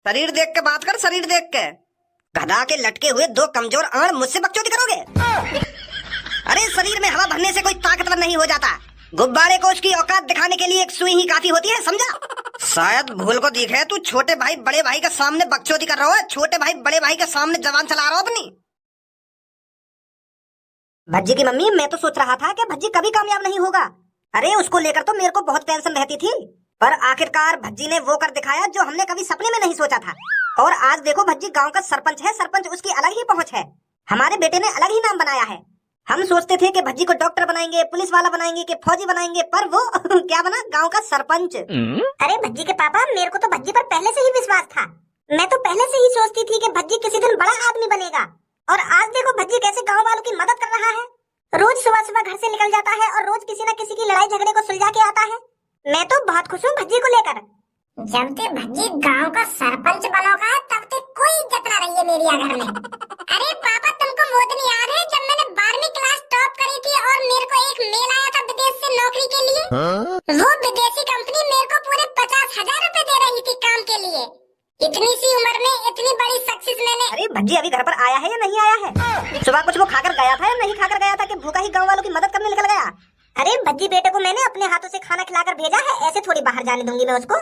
शरीर देख के बात कर, शरीर देख के। गधा के लटके हुए दो कमजोर आड़ मुझसे बकचोदी करोगे? अरे शरीर में हवा भरने से कोई ताकतवर नहीं हो जाता। गुब्बारे को उसकी औकात दिखाने के लिए एक सुई ही काफी होती है, समझा? शायद भूल को दिखे है, तू छोटे भाई बड़े भाई के सामने बकचोदी कर रहा है। छोटे भाई बड़े भाई के सामने जबान चला रहा हो अपनी। भज्जी की मम्मी, मैं तो सोच रहा था कि भज्जी कभी कामयाब नहीं होगा। अरे उसको लेकर तो मेरे को बहुत टेंशन रहती थी, पर आखिरकार भज्जी ने वो कर दिखाया जो हमने कभी सपने में नहीं सोचा था। और आज देखो, भज्जी गांव का सरपंच है। सरपंच उसकी अलग ही पहुंच है। हमारे बेटे ने अलग ही नाम बनाया है। हम सोचते थे कि भज्जी को डॉक्टर बनाएंगे, पुलिस वाला बनाएंगे, कि फौजी बनाएंगे, पर वो क्या बना? गांव का सरपंच। अरे भज्जी के पापा, मेरे को तो भज्जी पर पहले से ही विश्वास था। मैं तो पहले से ही सोचती थी कि भज्जी किसी दिन बड़ा आदमी बनेगा। और आज देखो भज्जी कैसे गांव वालों की मदद कर रहा है। रोज सुबह सुबह घर से निकल जाता है और रोज किसी न किसी की लड़ाई झगड़े को सुलझा के आता है। मैं तो बहुत खुश हूँ भज्जी को लेकर। जब ते भज्जी गांव का सरपंच बनोगा तब ते कोई इज्जत ना रही है मेरी घर में। अरे पापा, तुमको वो दिन याद है जब मैंने 12वीं क्लास टॉप करी थी और मेरे को एक मेल आया था विदेश से नौकरी के लिए? वो विदेशी कंपनी मेरे को पूरे 50,000 रुपए दे रही थी काम के लिए। इतनी सी उम्र में इतनी बड़ी सक्सेस मैंने। अरे भज्जी अभी घर पर आया है या नहीं आया है? सुबह कुछ वो खाकर गया था या नहीं खाकर गया था कि भूखा ही गांव वालों की मदद करने निकल गया? अरे भज्जी बेटे को मैंने अपने हाथों से खाना खिलाकर भेजा है, ऐसे थोड़ी बाहर जाने दूंगी मैं उसको।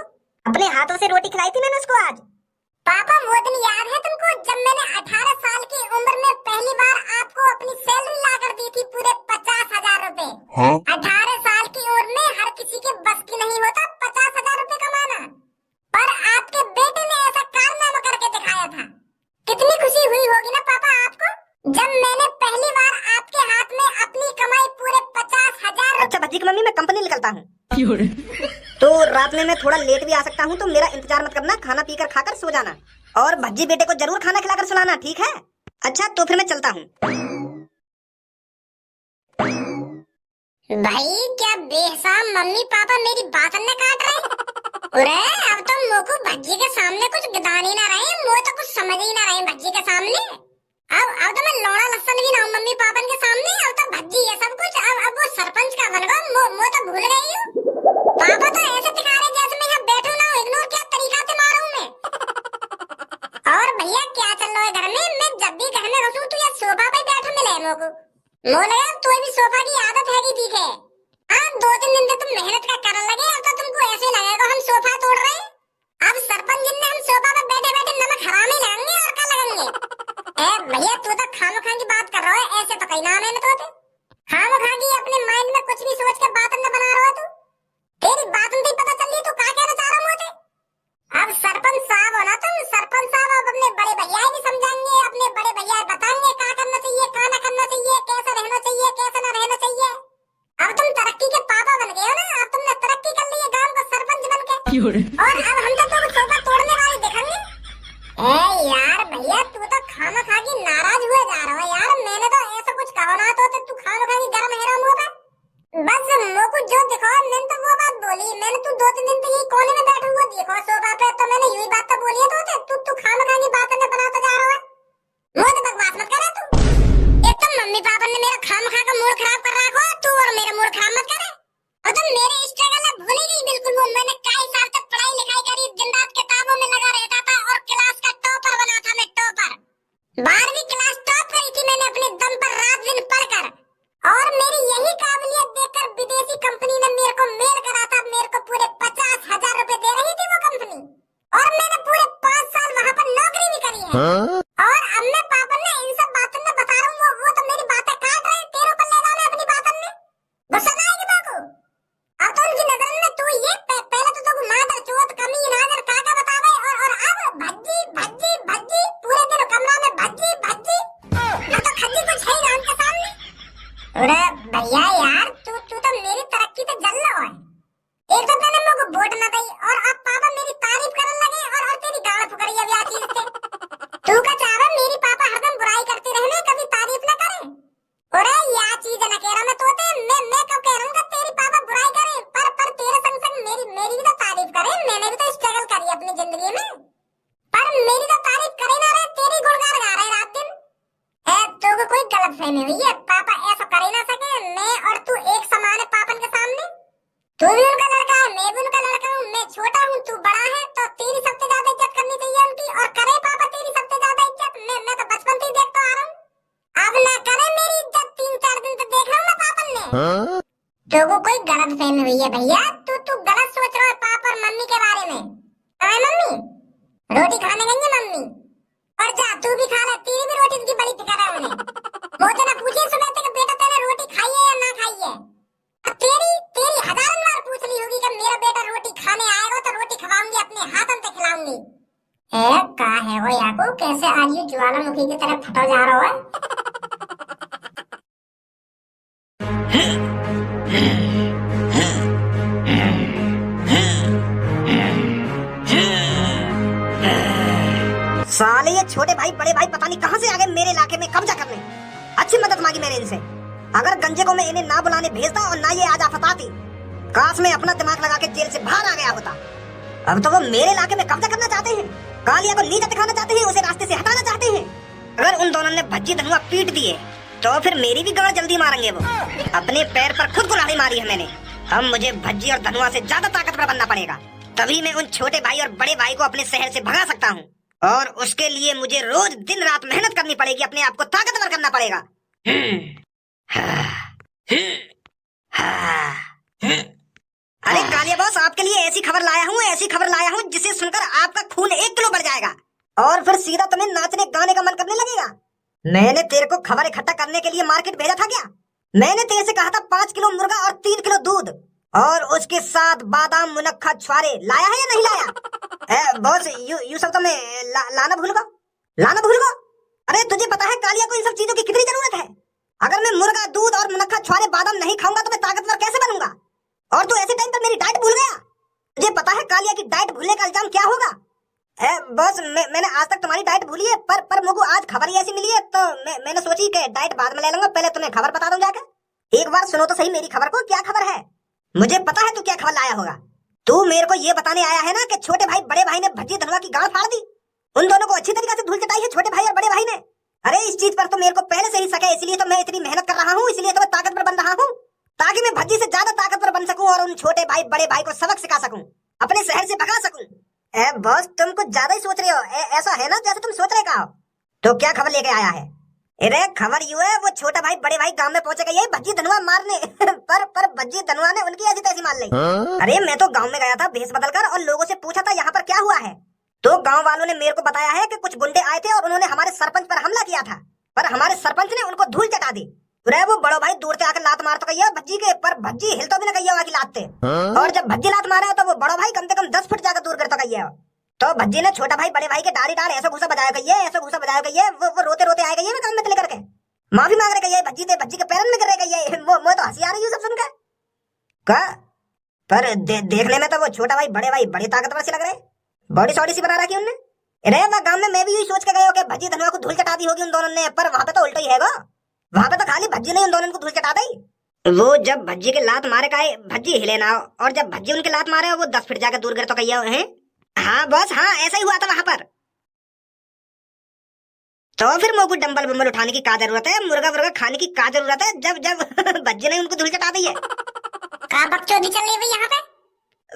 अपने हाथों से रोटी खिलाई थी मैंने उसको आज। पापा, वो दिन याद है तुमको जब मैंने 18 साल की उम्र में पहली बार आपको अपनी सैलरी ला कर दी थी, पूरे 50,000 रुपए? 18 साल की उम्र में हर किसी के बस की नहीं होता 50,000 रुपए कमाना, पर आपके बेटे ने ऐसा कारनामा करके दिखाया था। कितनी खुशी हुई होगी ना पापा आपको जब मैंने पहली बार आपके हाथ में अपनी कमाई पूरे 50,000। अच्छा भज्जी की मम्मी, मैं कंपनी निकलता हूँ तो रात में मैं थोड़ा लेट भी आ सकता हूँ, तो मेरा इंतजार मत करना। खाना पीकर खाकर सो जाना और भज्जी बेटे को जरूर खाना खिलाकर सुलाना, ठीक है? अच्छा तो फिर मैं चलता हूँ। भाई क्या बेहसाम मम्मी पापा मेरी बात न काट रहे। अरे अब तो मोको भज्जी के सामने कुछ गिदान ही ना रहे, मो तो कुछ समझ ही ना रहे भज्जी के सामने। अब तो मैं लौड़ा लस्सन भी ना हूँ मम्मी पापा के सामने। अब तो भज्जी है सब कुछ। अब वो सरपंच का बन गया, मो तो भूल गई हूँ। पापा तो ऐसे दिखा रहे जैसे मैं यहाँ बैठू ना हूँ। इग्नोर क्या तरीका से मारूं मैं? और भैया क्या चल रहा है घर में? मैं जब भी घर में घुसूं तो ये सोफा पे बैठा मिले मोको। मो लगा तो भी सोफा की आदत है कि ठीक है। हाँ, 2-3 दिन से तुम मेहनत का करने लगे, अब तो तुमको ऐसे लगेगा हम सोफा तोड़ रहे हैं। अब सरपंच जी ने हम सोफा पे बैठे बैठे नमक हराम ही लगेंगे और क्या लगेंगे? भैया तू तो खामोखा की बात कर रहा है, ऐसे तो कहीं ना मैंने तो खामोखा की अपने माइंड में कुछ भी सोच के बात न बना रहा है तू। तेरी बात नहीं पता चल रही, तू क्या कहना चाह रहा मुझे? अब सरपंच साहब हो ना तुम। सरपंच साहब अब अपने बड़े भैया भी समझाएंगे, अपने बड़े भैया बताएंगे क्या करना चाहिए, क्या ना करना चाहिए, कैसा रहना चाहिए, कैसा ना रहना चाहिए। अब तुम तरक्की के पापा बन गए हो ना। अब तुमने तरक्की कर ली है गांव का सरपंच बन के, और अब हम तो सोफा तोड़ने वाले दिखेंगे। यार भैया तू तो खामोखा की नाराज हुए जा रहा है यार। मैंने तो ऐसा कुछ कहा ना तो तू खामोखा की गरम है मुंह पे। बस मुझको जो दिखाओ मैंने तो वो बात बोली। मैंने तू 2-3 दिन तो यही कोने में बैठा हुआ देखो सोफा पे, तो मैंने यही बात तो बोली है। तो तू खामोखा की बातें बनाता जा रहा है। मुझे बकवास मत करे तू। एक तो मम्मी पापा ने मेरा खामोखा का मूड खराब कर रखा है, तू और मेरा मूड खराब मत करे। और तुम मेरे स्ट्रगल में भूल ही नहीं बिल्कुल। वो मैंने कई साल तक पढ़ाई लिखाई करी, दिन रात किताबों में लगा रहता था और क्लास का टॉपर बना था मैं, टॉपर। 12वीं क्लास टॉप करी थी मैंने अपने दम पर रात दिन पढ़कर। और मेरी यही काबिलियत देखकर विदेशी कंपनी ने मेरे को मेल करा था। मेरे को पूरे 50,000 रुपए दे रही थी वो कंपनी, और मैंने पूरे 5 साल वहाँ पर नौकरी भी करी है। और अब मैं पापा ने इन सब बातों में बता रहा हूँ, वो तो मेरी बातें काट रहे। तेरे ऊपर ले जाने अपनी बातों में गुस्सा ना आएगी बाको। अब तो उनकी नजर में तू ये पहले तो तू मादर चौथ कमी नाजर काका बतावे, और अब भज्जी भज्जी भज्जी पूरे दिन कमरा में भज्जी भज्जी। अब तो खज्जी कुछ है ना उनके सामने। अरे भैया यार तू तो मेरी तरक्की पे जल रहा है। एक तो मैंने मुझको वोट न दी, और अब पापा मेरी तारीफ करने लगे, और तेरी गाल फुकरी अब या चीज से। तू का चाह रहा मेरी पापा हरदम बुराई करते रहने, कभी तारीफ न करें? अरे या चीज न कह रहा मैं तोते। मैं कब कह रहा हूँ तेरी पापा बुराई करे, पर तेरे संग संग मेरी भी तो तारीफ करे। मैंने भी तो स्ट्रगल करी अपनी जिंदगी में, पर मेरी तो तारीफ करे ना रहे, तेरी गुणगान गा रहे रात दिन। तो कोई गलत फहमी हुई है। पापा ऐसा कर ही ना सके। मैं और तू एक समान है पापन के सामने। तू भी उनका लड़का है, मैं भी उनका लड़का हूँ। मैं छोटा हूँ, तू बड़ा है, तो तेरी सबसे ज्यादा इज्जत करनी चाहिए उनकी। अब ना करे मेरी इज्जत, 3-4 दिन तो देख रहा हूँ मैं पापन ने। तो को कोई गलत फहमी हुई है भैया, तू गलत सोच रहा है पापा और मम्मी के बारे में। अरे मम्मी रोटी खाने गई है मम्मी, और जा तू भी खा ले, तेरी भी रोटी की बड़ी फिक्र है उन्हें। वो तो ना पूछे सुबह तक बेटा तेरा रोटी खाई है या ना खाई है, तेरी तेरी हजारों बार पूछ ली होगी कि मेरा बेटा रोटी खाने आएगा तो रोटी खवाऊंगी, अपने हाथों से खिलाऊंगी। ए का है वो याकूब, कैसे आज ये ज्वालामुखी की तरफ फटा जा रहा है। साले ये छोटे भाई बड़े भाई पता नहीं कहां से आ गए मेरे इलाके में कब्जा करने। अच्छी मदद मांगी मैंने इनसे, अगर गंजे को मैं इन्हें ना बुलाने भेजता और ना ये आज आफत आती, काश मैं अपना दिमाग लगा के जेल से बाहर आ गया होता। अब तो वो मेरे इलाके में कब्जा करना चाहते हैं, कालिया को नीचा दिखाना चाहते हैं, उसे रास्ते से हटाना चाहते हैं। अगर उन दोनों ने भज्जी धनुआ पीट दिए तो फिर मेरी भी गांड जल्दी मारेंगे वो। अपने पैर पर खुद कुल्हाड़ी मारी है मैंने, अब मुझे भज्जी और धनुआ से ज्यादा ताकतवर बनना पड़ेगा, तभी मैं उन छोटे भाई और बड़े भाई को अपने शहर से भगा सकता हूँ। और उसके लिए मुझे रोज दिन रात मेहनत करनी पड़ेगी, अपने आप को ताकतवर करना पड़ेगा। अरे कालिया बॉस, आपके लिए ऐसी खबर लाया हूँ जिसे सुनकर आपका खून 1 किलो बढ़ जाएगा और फिर सीधा तुम्हें नाचने गाने का मन करने लगेगा। मैंने तेरे को खबर इकट्ठा करने के लिए मार्केट भेजा था क्या? मैंने तेरे से कहा था 5 किलो मुर्गा और 3 किलो दूध और उसके साथ बादाम मुनक्खा छुआरे, लाया है या नहीं लाया? बॉस यू सब तो मैं लाना भूल गया। अरे तुझे पता है कालिया को इन सब चीजों की कितनी जरूरत है? अगर मैं मुर्गा दूध और मुनक्खा छुआरे बादाम नहीं खाऊंगा तो मैं ताकतवर कैसे बनूंगा? और तू ऐसे टाइम पर मेरी डाइट भूल गया। तुझे पता है कालिया की डाइट भूलने का इल्जाम क्या होगा? बॉस मैंने आज तक तुम्हारी डाइट भूली है, पर मुझे आज खबर ही ऐसी मिली है तो मैंने सोची कि डाइट बाद में ले लूंगा, पहले तुम्हें खबर बता दूं जाकर। एक बार सुनो तो सही मेरी खबर को, क्या खबर है? मुझे पता है तू क्या खबर लाया होगा। तू मेरे को ये बताने आया है ना कि छोटे भाई बड़े भाई ने भज्जी धनुआ की गांड फाड़ दी, उन दोनों को अच्छी तरीके से धूल चटाई है छोटे भाई और बड़े भाई ने। अरे इस चीज पर तो मेरे को पहले से ही शक है, इसलिए तो मैं इतनी मेहनत कर रहा हूँ, इसलिए तो मैं ताकतवर बन रहा हूँ, ताकि मैं भज्जी से ज्यादा ताकतवर बन सकूं और उन छोटे भाई बड़े भाई को सबक सिखा सकूं, अपने शहर से भगा सकूं। बॉस तुम कुछ ज्यादा ही सोच रहे हो, ऐसा है ना जैसे तुम सोच रहे का हो। तो क्या खबर लेके आया है? अरे खबर यूं है, वो छोटा भाई बड़े भाई गांव में पहुंचे गए भज्जी धनुआ मारने पर भज्जी धनुआ ने उनकी ऐसी तैसी मार ली। अरे मैं तो गांव में गया था भेष बदलकर और लोगों से पूछा था यहाँ पर क्या हुआ है, तो गांव वालों ने मेरे को बताया है कि कुछ गुंडे आए थे और उन्होंने हमारे सरपंच पर हमला किया था, पर हमारे सरपंच ने उनको धूल चटा दी। वो बड़ो भाई दूर से आकर लात मार तो गई भज्जी के, पर भज्जी हिल तो भी न गई होगा कि लात थे। और जब भज्जी लात मारा तो वो बड़ो भाई कम से कम 10 फुट जाकर दूर कर तो गई है। तो भज्जी ने छोटा भाई बड़े भाई के डारी डाल ऐसा घुसा बजाया गई है, ऐसा घुसा बजाया गई है, वो रोते रोते आए गई है काम में लेकर के, माफी मांग रहे गई है भज्जी के पैरन में गिर गई है। वो तो हंसी आ रही है सब सुनकर का, पर देखने में तो वो छोटा भाई बड़े ताकतवर से लग रहे, बॉडी सॉडी सी बना रखी उनने। अरे वह गांव में मैं भी यही सोच के गया कि भज्जी धनुआ को धूल चटा दी होगी उन दोनों ने, पर वहां पे तो उल्टा ही है, वहां पे तो खाली भज्जी ने उन दोनों को धूल चटा दी। वो जब भज्जी के लात मारे का भज्जी हिले ना, और जब भज्जी उनके लात मारे वो 10 फीट जाकर दूर गिर तो गई है। हाँ बॉस, हाँ ऐसा ही हुआ था वहां पर। तो फिर मोकू डंबल बम्बल उठाने की क्या जरूरत है, मुर्गा वुर्गा खाने की क्या जरूरत है, जब भज्जी ने उनको धूल चटा दी है। क्या बकचोदी चल रही है यहाँ पे?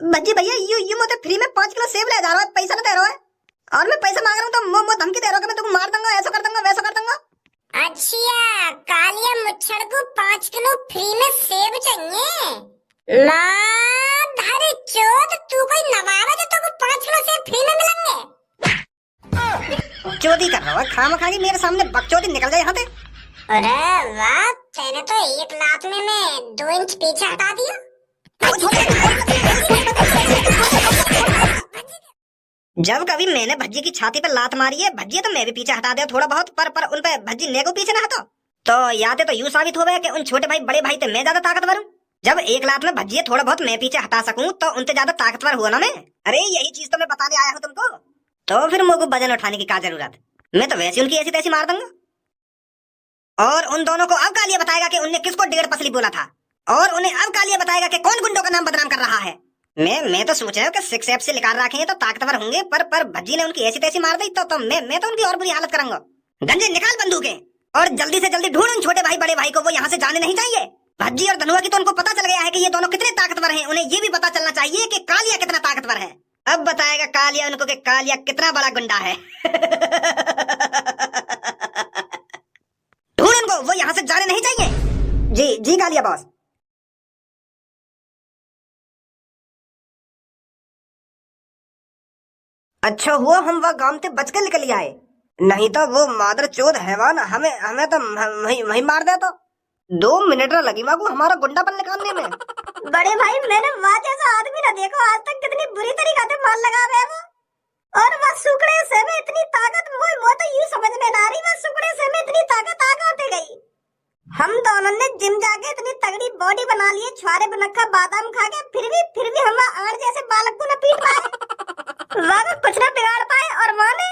भज्जी भैया यू मुझे फ्री में 5 किलो सेब ले जा रहा है, पैसा ना दे रहा है, और मैं पैसा मांग रहा हूँ तो मो धमकी दे रहा हूँ कि मैं तुमको मार दूंगा, ऐसा कर दूंगा वैसा कर दूंगा। अच्छा कालिया मुच्छड़ को 5 किलो फ्री में सेब चाहिए? माधर चोद, तू कोई नवाब है जो तुमको 5 किलो सेब फ्री में मिलेंगे? चोदी कर रहा है खामखा की मेरे सामने बकचोदी, निकल जाए यहाँ से। अरे वाह, तेने तो 1 लात में मैं 2 इंच पीछे हटा दिया। जब कभी मैंने भज्जी की छाती पर लात मारी है भज्जी तो मैं भी पीछे हटा दिया थोड़ा बहुत, पर उन पे भज्जी ने को पीछे ना हटो तो यादें तो यूं साबित हो गया कि उन छोटे भाई बड़े भाई थे मैं ज्यादा ताकतवर हूँ। जब 1 लात में भज्जी थोड़ा बहुत मैं पीछे हटा सकूं तो उनसे ज्यादा ताकतवर हुआ ना मैं। अरे यही चीज तो मैं बताने आया हूँ तुमको, तो फिर मुझे वजन उठाने की क्या जरूरत, मैं तो वैसे उनकी ऐसी तैसी मार दूंगा। और उन दोनों को अब कालिया बताएगा कि उनने किसको 1.5 पसली बोला था, और उन्हें अब कालिया बताएगा कि कौन गुंडों का नाम बदनाम कर रहा है। मैं तो सोच रहा हूँ कि 6 एप से निकाल रखे हैं तो ताकतवर होंगे, पर भज्जी ने उनकी ऐसी तैसी मार दी तो मैं तो उनकी और बुरी हालत करूंगा। गंजे निकाल बंदूकें और जल्दी से जल्दी ढूंढ उन छोटे भाई बड़े भाई को, वो यहाँ से जाने नहीं चाहिए। भज्जी और धनुआ की तो उनको पता चल गया है कि ये दोनों कितने ताकतवर हैं, उन्हें ये भी पता चलना चाहिए कि कालिया कितना ताकतवर है। अब बताएगा कालिया उनको कि कालिया कितना बड़ा गुंडा है। ढूंढ उनको जी जी कालिया बॉस। अच्छा हुआ हम वह गांव से बच के निकल आए, नहीं तो वो मादर चोद हैवान हमें हमें तो वही वही मार देता। 2 मिनट न लगी माँ को हमारा गुंडापन निकालने में। बड़े भाई मैंने वहाँ जैसा आदमी न देखो आज तक, कितनी बुरी तरीका से मार लगा रहे हैं वो। और वह सुकड़े से में इतनी ताकत, वो तो यूं समझ में ना रही वह सुकड़े से में इतनी ताकत आ कहाँ से गई। हम दोनों ने जिम जाके इतनी तगड़ी बॉडी बना ली है, छुआरे बनक्खा बादाम खा के, फिर भी हम आड़ जैसे बालक को न पीट पाए। वह कुछ न बिगाड़ पाए और वहाँ ने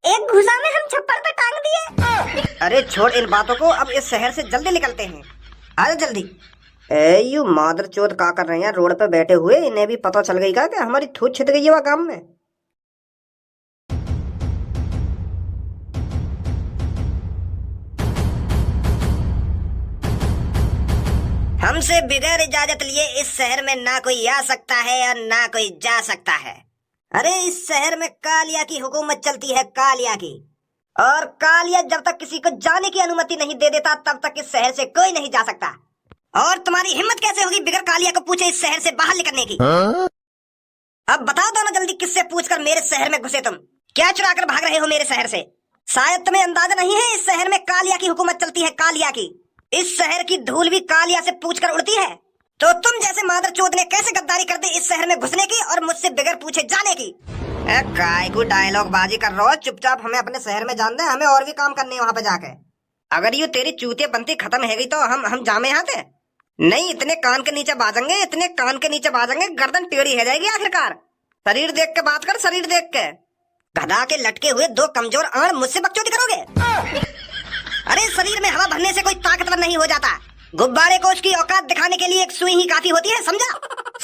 एक घुसा में हम छप्पड़ पे टांग दिए। अरे छोड़ इन बातों को, अब इस शहर से जल्दी निकलते हैं, आ जल्दी। ए यू मादर चोद का कर रहे हैं रोड पे बैठे हुए, इन्हें भी पता चल गई का कि हमारी थूत छिद गई है वह काम में। हमसे बिगैर इजाजत लिए इस शहर में ना कोई आ सकता है और ना कोई जा सकता है। अरे इस शहर में कालिया की हुकूमत चलती है, कालिया की। और कालिया जब तक किसी को जाने की अनुमति नहीं दे देता तब तक इस शहर से कोई नहीं जा सकता। और तुम्हारी हिम्मत कैसे होगी बिगर कालिया को पूछे इस शहर से बाहर निकलने की? अब बताओ दोनों जल्दी, किससे पूछकर मेरे शहर में घुसे तुम? क्या चुरा कर भाग रहे हो मेरे शहर से? शायद तुम्हें अंदाजा नहीं है इस शहर में कालिया की हुकूमत चलती है, कालिया की। इस शहर की धूल भी कालिया से पूछकर उड़ती है। तो तुम जैसे मादर चोद ने कैसे गद्दारी कर दी इस शहर में घुसने की और मुझसे बिगर पूछे जाने की? काय को डायलॉग बाजी कर रहा हो, चुपचाप हमें अपने शहर में जान दे, हमें और भी काम करने वहाँ पे जाके। अगर ये तेरी चूतिया बनती खत्म है गई तो हम जामे यहाँ थे नहीं। इतने कान के नीचे बाजेंगे, इतने कान के नीचे बाजेंगे, गर्दन टेढ़ी हो जाएगी आखिरकार। शरीर देख के बात कर, शरीर देख के। गधा के लटके हुए 2 कमजोर आड़ मुझसे बकचोदी करोगे? अरे शरीर में हवा भरने से कोई ताकतवर नहीं हो जाता। गुब्बारे को उसकी औकात दिखाने के लिए एक सुई ही काफी होती है, समझा?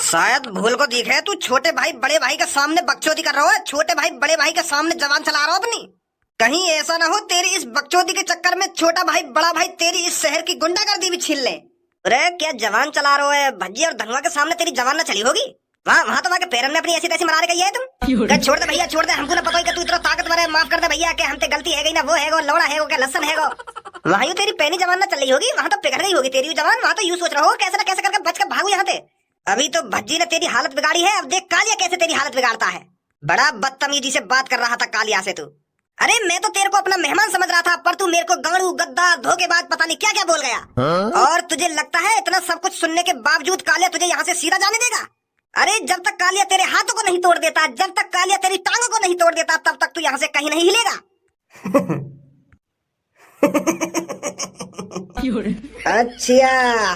शायद भूल को दिखे तू छोटे भाई बड़े भाई के सामने बकचोदी कर रहा है, छोटे भाई बड़े भाई के सामने जबान चला रहा हो अपनी। कहीं ऐसा ना हो तेरी इस बकचोदी के चक्कर में छोटा भाई बड़ा भाई तेरी इस शहर की गुंडागर्दी भी छीन ले। अरे क्या जवान चला रहा है? भज्जी और धनुआ के सामने तेरी जवान न चली होगी? वहाँ तो वहाँ के पैरन में अपनी ऐसी तैसी मरा रही है तुम। छोड़ दे भैया, छोड़ दे, हमको ना पता कि तू इतना ताकतवर है। माफ कर दे भैया, कि हमसे गलती है गई ना, वो है गो लौड़ा है गो, क्या लसन है गो। वहाँ तेरी पैनी जवान ना चल रही होगी, वहाँ तो पिघल रही होगी तेरी जवान। वहाँ तो यूं सोच रहा हो कैसे ना कैसे करके बच कर भागू यहाँ से। अभी तो भज्जी ने तेरी हालत बिगाड़ी है, अब देख कालिया कैसे तेरी हालत बिगाड़ता है। बड़ा बदतमीजी से बात कर रहा था कालिया से तू। अरे मैं तो तेरे को अपना मेहमान समझ रहा था, पर तू मेरे को गाड़ू गद्दार धोखेबाज पता नहीं क्या क्या बोल गया। और तुझे लगता है इतना सब कुछ सुनने के बावजूद कालिया तुझे यहाँ से सीधा जाने देगा? अरे जब तक कालिया तेरे हाथों को नहीं तोड़ देता, जब तक कालिया तेरी टांगों को नहीं तोड़ देता, तब तक तू यहाँ से कहीं नहीं हिलेगा। अच्छा,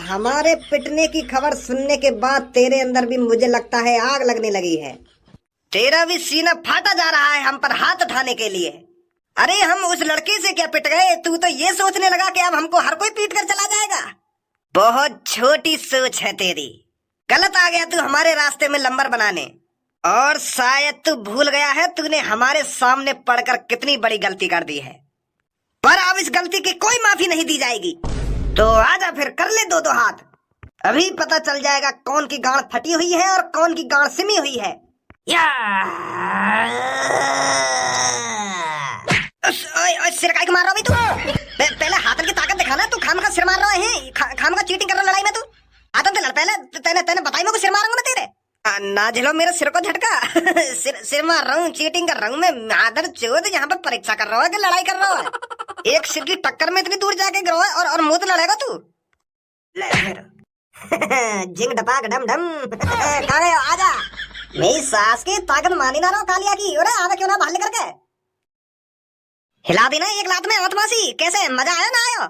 हमारे पिटने की खबर सुनने के बाद तेरे अंदर भी मुझे लगता है आग लगने लगी है। तेरा भी सीना फाटा जा रहा है हम पर हाथ उठाने के लिए। अरे हम उस लड़के से क्या पिट गए, तू तो ये सोचने लगा कि अब हमको हर कोई पीट कर चला जाएगा। बहुत छोटी सोच है तेरी। गलत आ गया तू हमारे रास्ते में लंबर बनाने, और शायद तू भूल गया है तूने हमारे सामने पड़कर कितनी बड़ी गलती कर दी है। पर अब इस गलती की कोई माफी नहीं दी जाएगी। तो आजा फिर कर ले 2-2 हाथ, अभी पता चल जाएगा कौन की गांड फटी हुई है और कौन की गांड सिमी हुई है। या सिर काहे को मार रहा है तू? पहले हाथन की ताकत दिखाना। तू खाम का सिर मार रहा है, खाम का चीटिंग कर रहा लड़ाई में तू। हाथन से लड़ पहले, तेने बताई मैं को सिर मारूंगा मैं तेरे। ना झेलो मेरे सिर को झटका। सिर मार रहा हूँ, चीटिंग कर रहा हूँ मैं। मादर चोद यहाँ पर परीक्षा कर रहा है कि लड़ाई कर रहा है? एक सिर की टक्कर में इतनी दूर जाके गिरो है और मुंह तो लड़ेगा तू। जिंग डपाक डम डम। कहाँ गए? आजा, मेरी सास की ताकत मानी ना रहो कालिया की। अरे आवे क्यों ना बाहर लेकर के हिला देना एक लात में आत्मासी। कैसे मजा आया ना आयो?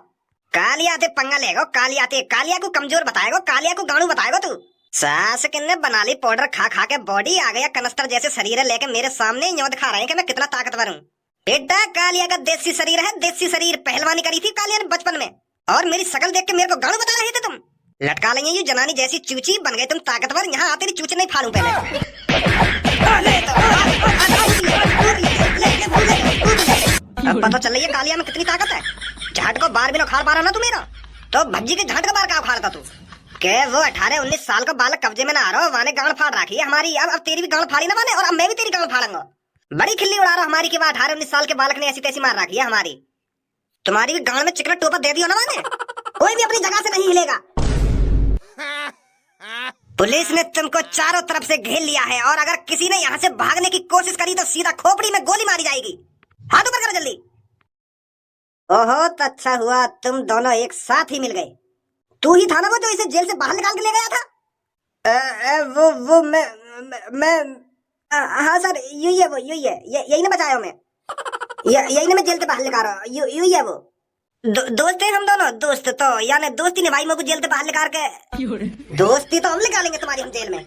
कालिया ते पंगा लेगो, कालिया ते कालिया को कमजोर बताएगो, कालिया को गाड़ू बताएगो तू। सास किन्ने बना ली पाउडर खा खा के, बॉडी आ गया कनस्तर जैसे शरीर है, लेके मेरे सामने यूं दिखा रहे हैं कि मैं कितना ताकतवर हूँ। बेटा कालिया का देसी शरीर है, देसी शरीर। पहलवानी करी थी कालिया ने बचपन में, और मेरी शकल देख के मेरे को गाड़ू बता रहे थे तुम। लटका लेंगे ये जनानी जैसी चूची, बन गए तुम ताकतवर। यहाँ आते ही चूची नहीं फाड़ू पहले। अब पता चल रही है कालिया में कितनी ताकत है। झाट को बार भी ना उखाड़ पा रहा ना तू मेरा, तो भज्जी के झाट का बार का उखाड़ता तू? के वो 18-19 साल का बालक कब्जे में ना आ रहा, वाने गांड फाड़ रखी है हमारी। अब तेरी भी गांड फाड़ी ना वाने, और अब मैं भी तेरी गांड फाड़ूंगा। बड़ी खिल्ली उड़ा रहा हमारी कि 18-19 साल के बालक ने ऐसी तैसी मार रखी है हमारी। तुम्हारी भी गांड में चिकना टोपा दे दियो ना वाने। कोई भी अपनी जगह से नहीं हिलेगा। पुलिस ने तुमको चारों तरफ से घेर लिया है और अगर किसी ने यहाँ से भागने की कोशिश करी तो सीधा खोपड़ी में गोली मारी जाएगी। हाथ ऊपर करो जल्दी। ओहो, तो अच्छा हुआ तुम दोनों एक साथ ही मिल गए। तू ही था ना वो जो इसे जेल से बाहर निकाल के ले गया था? वो मैं हाँ सर, यही है वो, यही है, यही ने बचाया मैं, यही ने मैं जेल से बाहर निकाल रहा हूँ, यही है वो। दोस्त हैं हम दोनों, दोस्त तो यानी दोस्ती निभाई मेरे को जेल से बाहर निकाल के। दोस्ती तो हम निकालेंगे तुम्हारी हम जेल में।